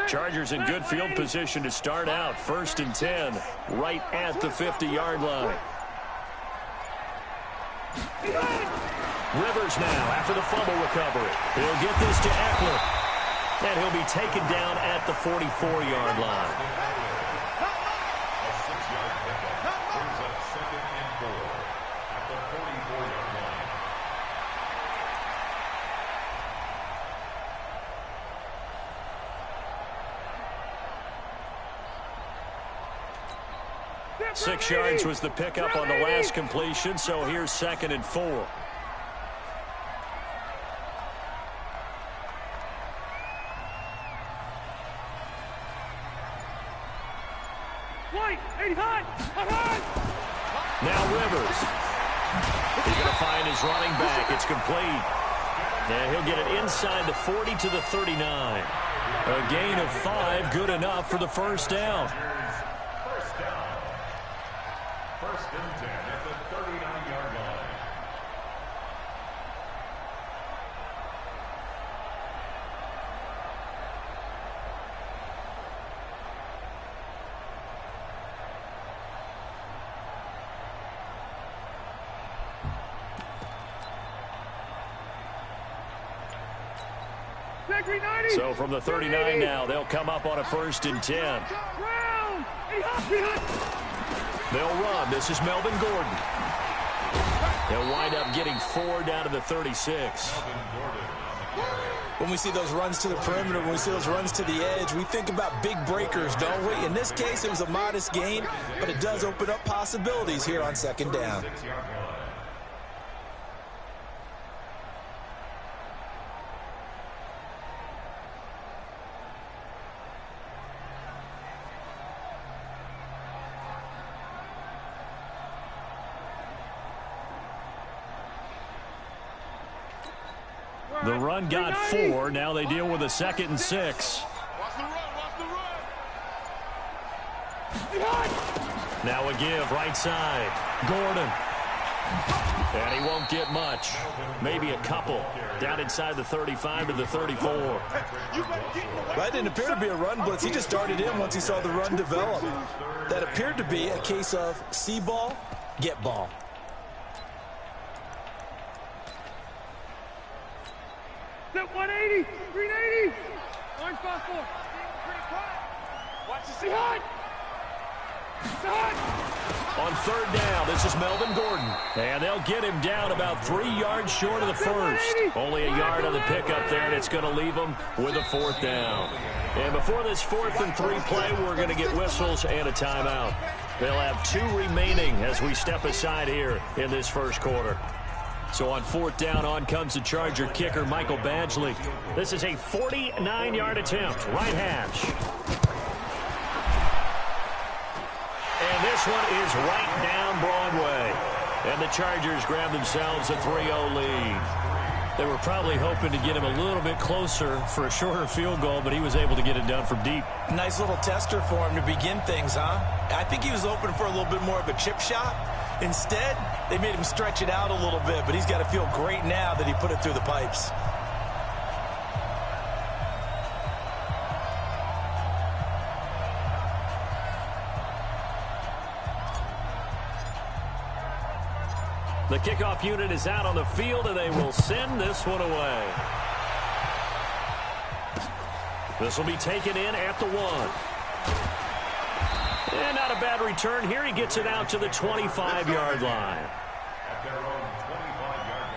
Chargers in good field position to start out. 1st and 10, right at the 50-yard line. Rivers now after the fumble recovery. He'll get this to Eckler. And he'll be taken down at the 44-yard line. A 6-yard pickup brings up 2nd and 4 at the 44-yard line. Six yards was the pickup on the last completion, so here's 2nd and 4. Now Rivers. He's going to find his running back. It's complete. And he'll get it inside the 40 to the 39. A gain of 5, good enough for the first down. First down. 1st and 10 at the 39-yard line. So from the 39 now, they'll come up on a 1st and 10. They'll run. This is Melvin Gordon. They'll wind up getting 4 down to the 36. When we see those runs to the perimeter, when we see those runs to the edge, we think about big breakers, don't we? In this case, it was a modest gain, but it does open up possibilities here on 2nd down. The run got 4. Now they deal with a 2nd and 6. Now a give right side. Gordon. And he won't get much. Maybe a couple. Down inside the 35 to the 34. That didn't appear to be a run blitz. He just started in once he saw the run develop. That appeared to be a case of see ball, get ball. Step 180, 380. Orange passport. Watch the see hot. On 3rd down, this is Melvin Gordon. And they'll get him down about 3 yards short of the first. Only a yard on the pickup there, and it's going to leave them with a 4th down. And before this 4th and 3 play, we're going to get whistles and a timeout. They'll have 2 remaining as we step aside here in this first quarter. So on 4th down, on comes the Charger kicker, Michael Badgley. This is a 49-yard attempt, right hash. And this one is right down Broadway. And the Chargers grab themselves a 3-0 lead. They were probably hoping to get him a little bit closer for a shorter field goal, but he was able to get it done from deep. Nice little tester for him to begin things, huh? I think he was hoping for a little bit more of a chip shot. Instead, they made him stretch it out a little bit, but he's got to feel great now that he put it through the pipes. The kickoff unit is out on the field, and they will send this one away. This will be taken in at the 1. And not a bad return here. He gets it out to the 25-yard line. At their own 25-yard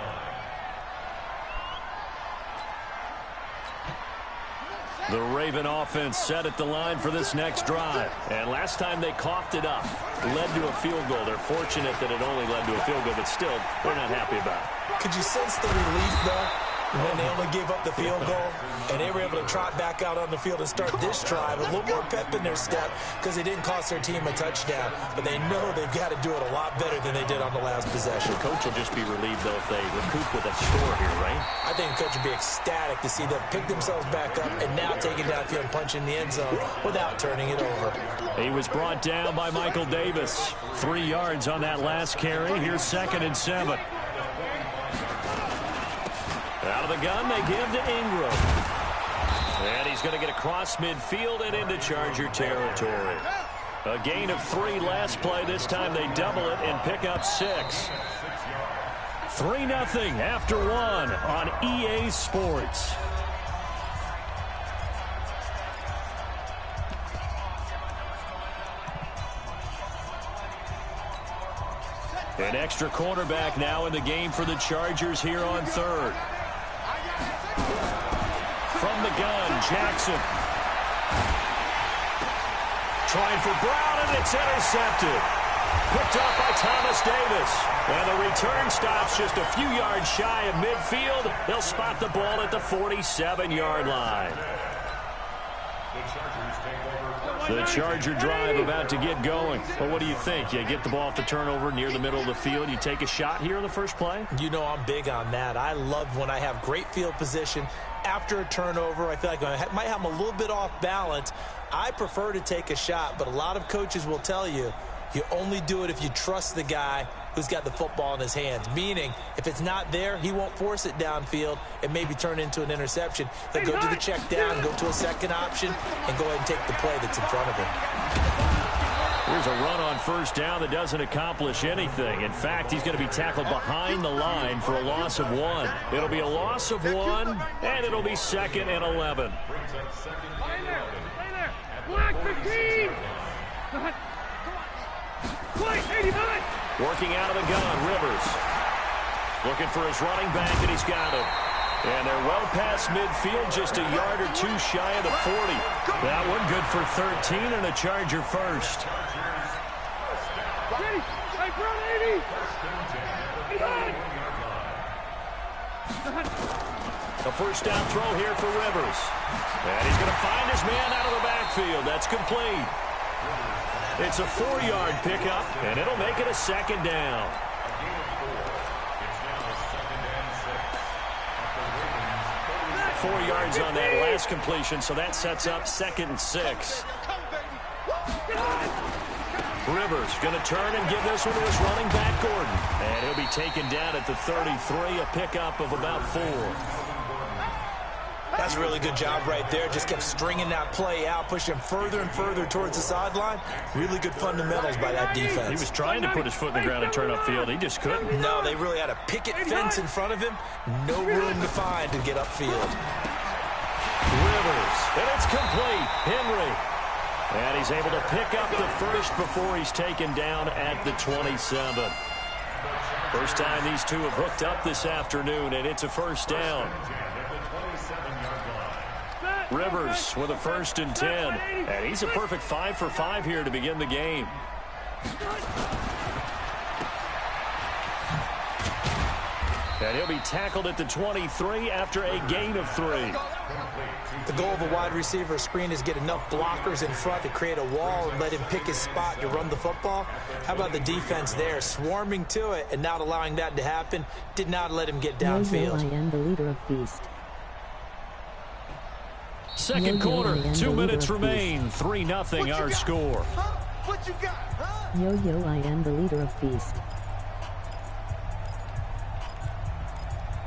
line. The Raven offense set at the line for this next drive. And last time they coughed it up, led to a field goal. They're fortunate that it only led to a field goal, but still, they're not happy about it. Could you sense the relief, though, when they only gave up the field goal and they were able to trot back out on the field and start this drive? A little more pep in their step because they didn't cost their team a touchdown, but they know they've got to do it a lot better than they did on the last possession. The coach will just be relieved, though, if they recoup with a score here, right? I think the coach would be ecstatic to see them pick themselves back up and now take it downfield and punch in the end zone without turning it over. He was brought down by Michael Davis. 3 yards on that last carry. Here's 2nd and 7. Out of the gun, they give to Ingram. And he's going to get across midfield and into Charger territory. A gain of 3 last play. This time they double it and pick up 6. 3-0 after 1 on EA Sports. An extra cornerback now in the game for the Chargers here on 3rd. From the gun, Jackson. Trying for Brown, and it's intercepted. Picked up by Thomas Davis. And the return stops just a few yards shy of midfield. They'll spot the ball at the 47-yard line. The Charger drive about to get going. Well, what do you think? You get the ball off the turnover near the middle of the field. You take a shot here in the first play? You know I'm big on that. I love when I have great field position. After a turnover, I feel like I might have them a little bit off balance. I prefer to take a shot, but a lot of coaches will tell you, you only do it if you trust the guy who's got the football in his hands. Meaning, if it's not there, he won't force it downfield and maybe turn into an interception. He'll go to the check down, go to a second option, and go ahead and take the play that's in front of him. Here's a run on first down that doesn't accomplish anything. In fact, he's going to be tackled behind the line for a loss of 1. It'll be a loss of 1, and it'll be 2nd and 11. Stay there. Black 15. Play 89. Working out of the gun, Rivers. Looking for his running back, and he's got him. And they're well past midfield, just a yard or 2 shy of the 40. That one good for 13 and a Charger first. Ready. Hey, Brown 80. A first down throw here for Rivers. And he's going to find his man out of the backfield. That's complete. It's a 4-yard pickup, and it'll make it a 2nd down. 4 yards on that last completion, so that sets up 2nd and 6. Rivers going to turn and give this one to his running back, Gordon. And he'll be taken down at the 33, a pickup of about 4. That's a really good job right there. Just kept stringing that play out, pushing further and further towards the sideline. Really good fundamentals by that defense. He was trying to put his foot in the ground and turn upfield. He just couldn't. No, they really had a picket fence in front of him. No room to find to get upfield. Rivers, and it's complete. Henry. And he's able to pick up the first before he's taken down at the 27. First time these two have hooked up this afternoon, and it's a first down. Rivers with a 1st and 10. And he's a perfect 5 for 5 here to begin the game. And he'll be tackled at the 23 after a gain of 3. The goal of a wide receiver screen is get enough blockers in front to create a wall and let him pick his spot to run the football. How about the defense there, swarming to it and not allowing that to happen? Did not let him get downfield. I am the leader of Beast. Second quarter, 2 minutes remain. 3-0 our score. What you got, huh? Yo, I am the leader of Beast.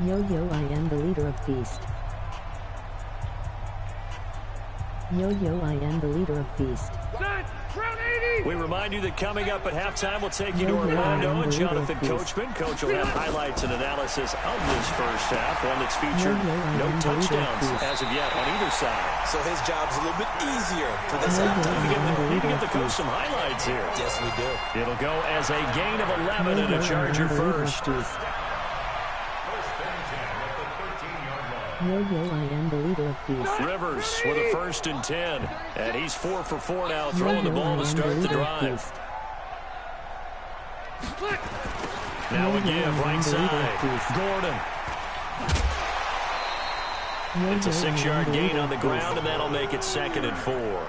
Yo, I am the leader of Beast. Yo, I am the leader of Beast. We remind you that coming up at halftime, we'll take you to Orlando and Jonathan Coachman. Coach will have highlights and analysis of this first half, one that's featured no touchdowns as of yet on either side. So his job's a little bit easier for this halftime. We need to get the coach some highlights here. Yes, we do. It'll go as a gain of 11 and a Charger first. Yo, I am the leader of Beast. Rivers with a 1st and 10. And he's 4 for 4 now, throwing the ball to start the drive. Now a give, right side. Gordon. It's a 6-yard gain on the ground, and that'll make it 2nd and 4.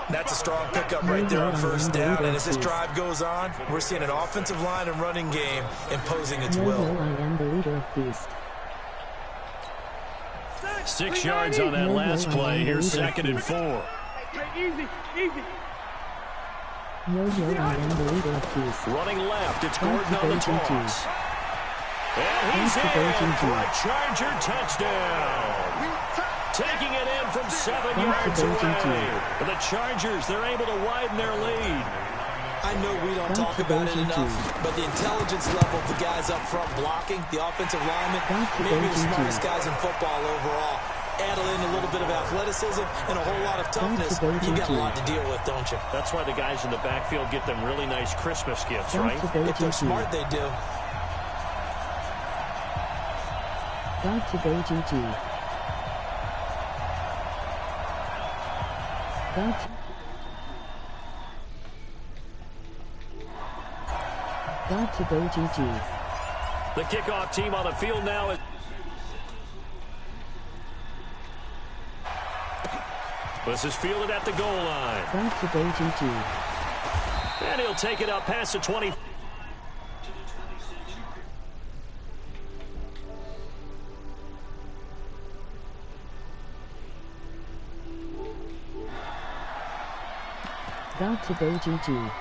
That's a strong pickup right there on first down. And as this drive goes on, we're seeing an offensive line and running game imposing its will. Yo, I am the leader of Beast. 6 yards on that last play. Here's 2nd and 4. Easy. Yo, I am the leader of Beast. Running left, it's Gordon on the toss. And he's in for a Charger touchdown. Taking it in from 7 yards away. The Chargers, they're able to widen their lead. I know we don't talk about it enough, but the intelligence level of the guys up front blocking, the offensive linemen, maybe the smartest guys in football overall. Add in a little bit of athleticism and a whole lot of toughness. You got a lot to deal with, don't you? That's why the guys in the backfield get them really nice Christmas gifts, right? If they're smart, they do. Got to go GG. Got to go GG. The kickoff team on the field now is... This is fielded at the goal line. Got to go GG. And he'll take it up past the 20. Got to go GG.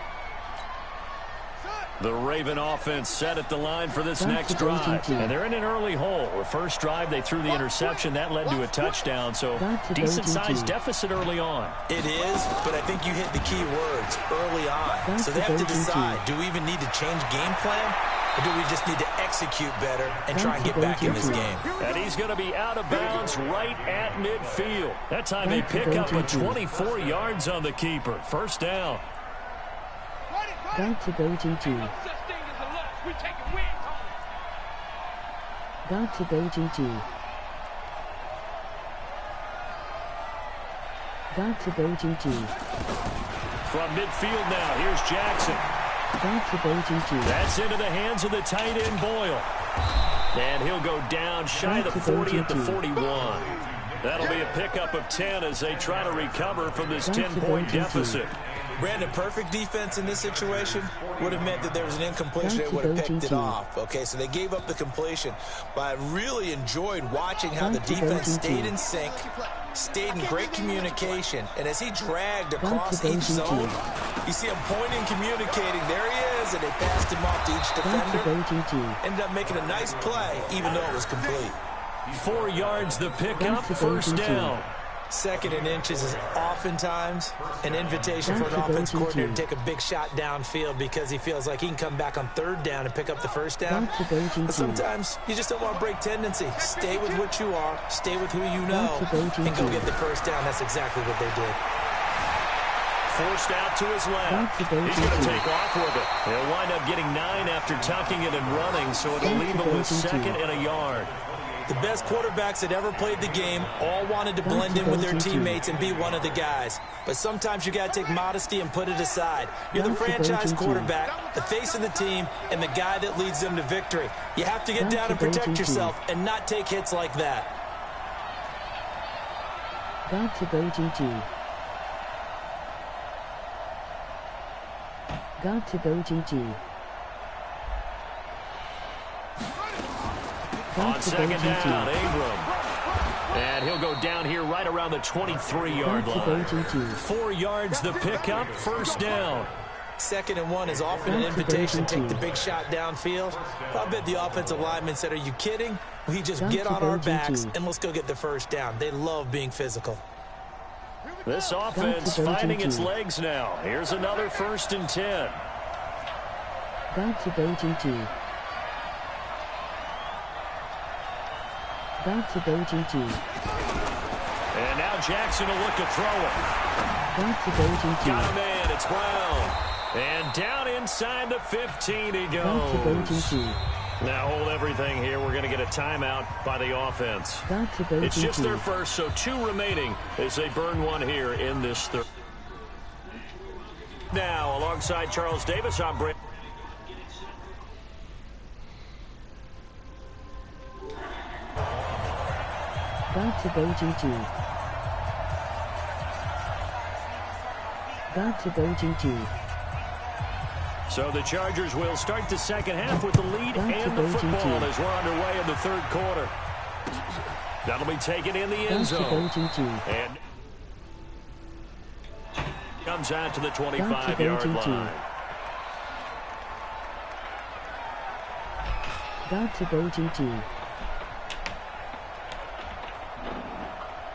The Raven offense set at the line for this next drive. And they're in an early hole. The first drive, they threw the interception. That led to a touchdown, so decent-sized deficit early on. It is, but I think you hit the key words, early on. So they have to decide, do we even need to change game plan? Or do we just need to execute better and try and get back in this game? And he's going to be out of bounds right at midfield. That time they pick up a 24 yards on the keeper. First down. Got to go GG. Got to go GG. Got to go GG. From midfield now, here's Jackson. Got to go GG. That's into the hands of the tight end Boyle. And he'll go down shy of the 40 at the 41. That'll be a pickup of 10 as they try to recover from this 10-point deficit. Brandon, perfect defense in this situation would have meant that there was an incompletion. They would have picked it off. Okay, so they gave up the completion. But I really enjoyed watching how the defense stayed in sync, stayed in great communication. And as he dragged across each zone, you see him pointing, communicating. There he is, and they passed him off to each defender. Ended up making a nice play, even though it was complete. 4 yards the pickup, first down. Second and inches is oftentimes an invitation for an offense coordinator to take a big shot downfield because he feels like he can come back on third down and pick up the first down. But sometimes you just don't want to break tendency. Stay with what you are, stay with who you know, and go get the first down. That's exactly what they did. Forced out to his left. He's going to take off with it. He'll wind up getting 9 after tucking it and running, so it'll leave him with second and a yard. The best quarterbacks that ever played the game all wanted to blend in with their teammates and be one of the guys. But sometimes you got to take modesty and put it aside. You're the franchise quarterback, the face of the team, and the guy that leads them to victory. You have to get down and protect yourself and not take hits like that. Got to go GG. Got to go GG. On second down, Abram. And he'll go down here right around the 23-yard line. 4 yards the pickup, first down. Second and 1 is often an invitation to take the big shot downfield. I bet the offensive lineman said, are you kidding? We just get on our backs and let's go get the first down. They love being physical. This offense finding its legs now. Here's another 1st and 10. Got to go GG. Got to go GG. And now Jackson will look to throw it. Got to go GG. Got a man, it's Brown. And down inside the 15 he goes. Got to go GG. Now hold everything here. We're going to get a timeout by the offense. Got to go It's GG. just their first, so 2 remaining as they burn 1 here in this third. Now, alongside Charles Davis, I'm Brent. Got to go GG. Got to go GG. So the Chargers will start the second half with the lead and the football as we're underway in the third quarter. That'll be taken in the end zone. And comes out to the 25-yard line. Got to go GG.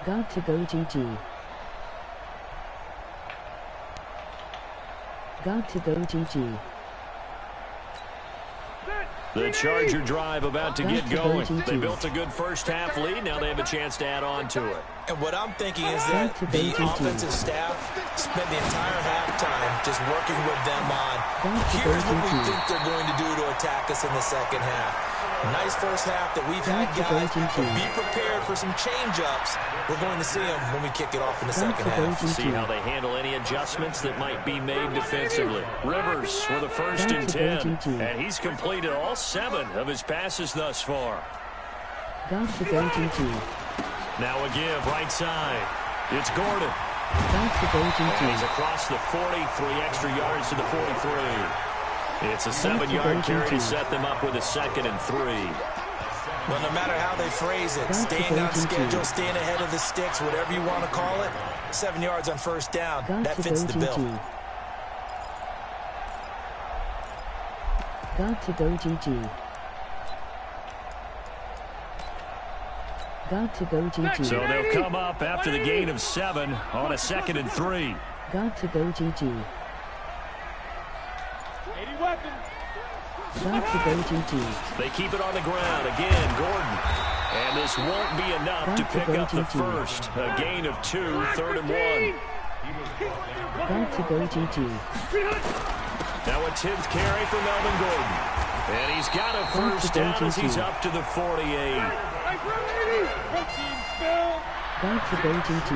Got to go GG. Got to go GG. The Charger drive about to get going. They built a good first half lead. Now they have a chance to add on to it. And what I'm thinking is that the offensive staff spent the entire halftime just working with them on, here's what we think they're going to do to attack us in the second half. Nice first half that we've had, guys. Be prepared for some change-ups. We're going to see them when we kick it off in the second half. See how they handle any adjustments that might be made defensively. Rivers with a 1st and 10, and he's completed all 7 of his passes thus far. Got to go GG. Now a give right side. It's Gordon. Got to go GG. And he's across the 40, 3 extra yards to the 43. It's a 7-yard carry to set them up with a 2nd and 3. Well, no matter how they phrase it, staying on schedule, staying ahead of the sticks, whatever you want to call it, 7 yards on first down, that fits the bill. Got to go GG. Got to go GG. So they'll come up after the gain of 7 on a 2nd and 3. Got to go GG. Got to go GG. They keep it on the ground. Again, Gordon. And this won't be enough to pick up the first. A gain of 2, 3rd and 1. Got to go GG. Now a 10th carry for Melvin Gordon. And he's got a first down as he's up to the 48. Got to go GG.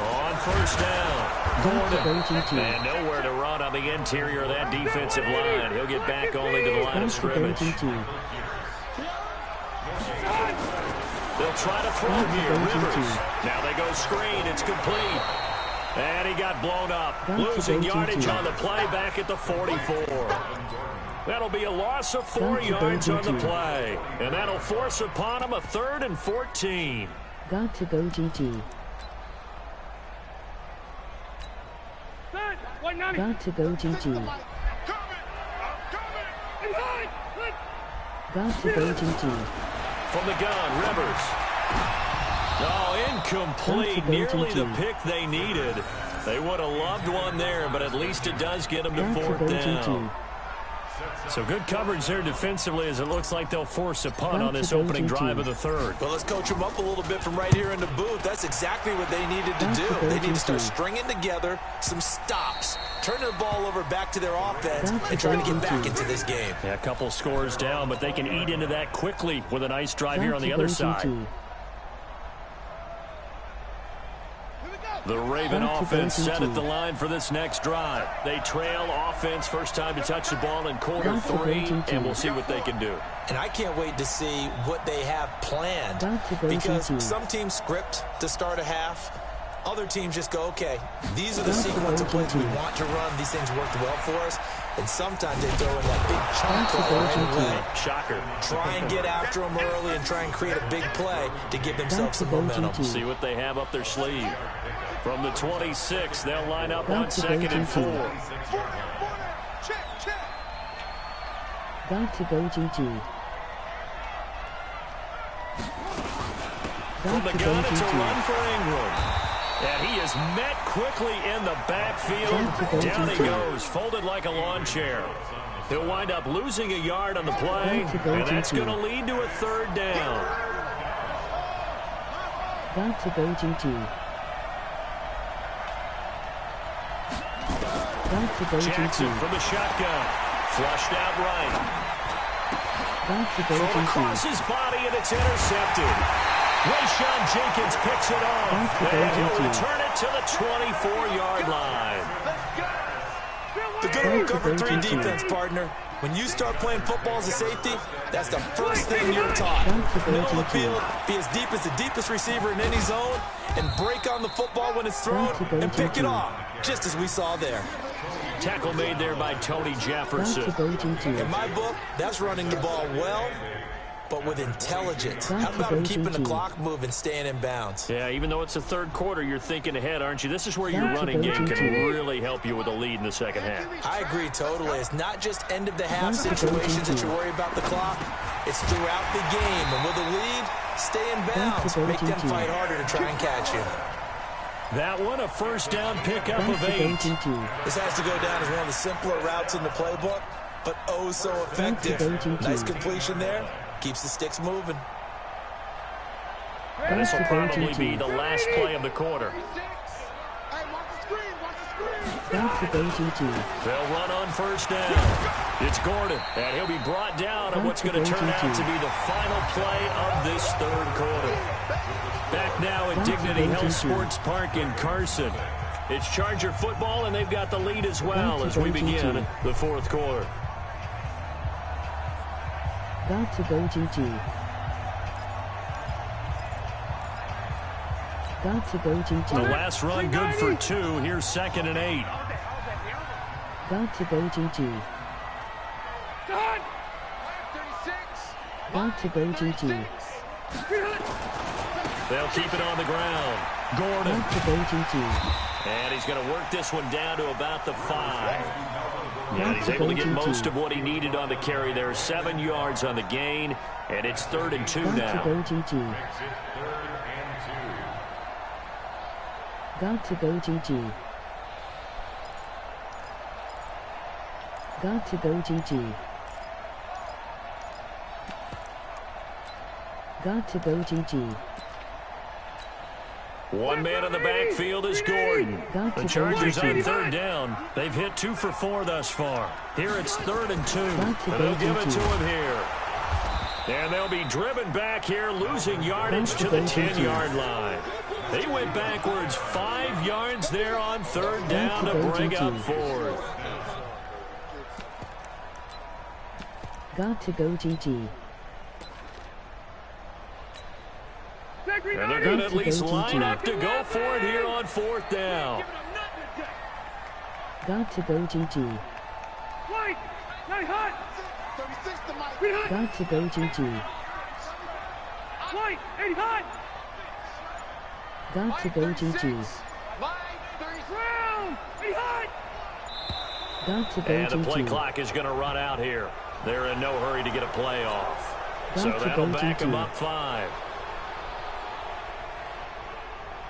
On first down. Gordon. And nowhere to run on the interior of that defensive line. He'll get back only to the line of scrimmage. They'll try to throw here. Rivers. Now they go screen. It's complete. And he got blown up. Losing yardage on the play back at the 44. That'll be a loss of 4 yards on the play. And that'll force upon him a 3rd and 14. Got to go GG. Got to go GG. Got to go GG. From the gun, Rivers. Oh, incomplete. Nearly the pick they needed. They would have loved one there, but at least it does get them to 4th down. So good coverage there defensively as it looks like they'll force a punt on this opening drive of the 3rd. Well, let's coach them up a little bit from right here in the booth. That's exactly what they needed to do. They need to start stringing together some stops, turning the ball over back to their offense, and trying to get back into this game. Yeah, a couple scores down, but they can eat into that quickly with a nice drive here on the other side. The Raven offense set at the line for this next drive. They trail offense, first time to touch the ball in quarter 3, and we'll see what they can do. And I can't wait to see what they have planned, because some teams script to start a half. Other teams just go, okay, these are the sequence of plays we want to run. These things worked well for us. And sometimes they throw in that big chunk play right away. Shocker. Try and get after them early and try and create a big play to give themselves some momentum. See what they have up their sleeve. From the 26, they'll line up on 2nd and 4. Got to go GG. From the gun, it's a run for Ingram. And he is met quickly in the backfield. Down he goes, folded like a lawn chair. He'll wind up losing a yard on the play, and that's going to lead to a 3rd down. Got to go GG. Got to go Jackson GG. from the shotgun. Flushed out right. Got to go Thrown GG. across his body, and it's intercepted. Rayshon Jenkins picks it off, and he'll return it to the 24-yard line. The good old cover 3 defense, partner. When you start playing football as a safety, that's the first thing you're taught. Middle of the field, be as deep as the deepest receiver in any zone, and break on the football when it's thrown, and pick it off, just as we saw there. Tackle made there by Tony Jefferson. In my book, that's running the ball well, but with intelligence. How about keeping the clock moving, staying in bounds? Yeah, even though it's the 3rd quarter, you're thinking ahead, aren't you? This is where your running game can really help you with a lead in the second half. I agree totally. It's not just end-of-the-half situations that you worry about the clock. It's throughout the game. And with a lead, stay in bounds. Make them fight harder to try and catch you. That one, a first down pickup of 8. This has to go down as one of the simpler routes in the playbook, but oh so effective. Nice completion there. Keeps the sticks moving. And this will probably be the last play of the quarter. They'll run on first down. It's Gordon, and he'll be brought down on what's going to turn out to be the final play of this third quarter. Back now at Dignity Health Sports Park in Carson. It's Charger football, and they've got the lead as well as we begin the fourth quarter. Got to go GG. Got to go GG. The last run good for 2. Here's 2nd and 8. Got to go GG. Got to go GG. They'll keep it on the ground. Gordon. Got to go GG. And he's going to work this one down to about the 5. Yeah, he's able to get most of what he needed on the carry there. 7 yards on the gain, and it's 3rd and 2 now. Got to go GG. Got to go GG. Got to go GG. Got to go GG. One man in the backfield is Gordon. The Chargers on 3rd down. They've hit 2 for 4 thus far. Here it's 3rd and 2. And they'll give it to him here. And they'll be driven back here, losing yardage to the 10-yard line. They went backwards 5 yards there on 3rd down to bring up 4th. Got to go GG. And they're going to at least line up to go for it here on 4th down. Got to go GG. Got to go GG. Got to go GG. Got to go And the play GG. clock is going to run out here. They're in no hurry to get a play off. Got So to that'll go back them GG. up 5.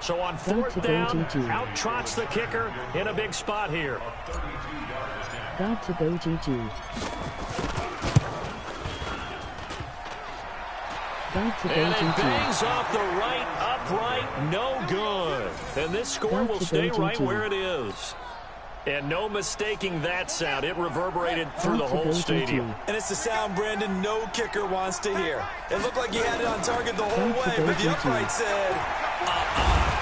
So on Got 4th to go down, GG. out trots the kicker in a big spot here. Got to go GG. Got to go And it GG. bangs off the right upright, no good. And this score Got will to stay go right GG. where it is. And no mistaking that sound. It reverberated through the Got to whole go stadium. GG. And it's the sound, Brandon, no kicker wants to hear. It looked like he had it on target the whole Got to way, go but the GG. upright said,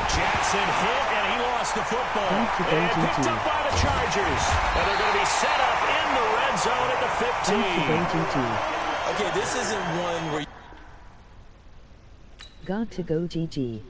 Jackson hit, and he lost the football. Got to go And picked GG. up by the Chargers. And they're going to be set up in the red zone at the Got to 15. go GG. okay, this isn't one where Got to go GG.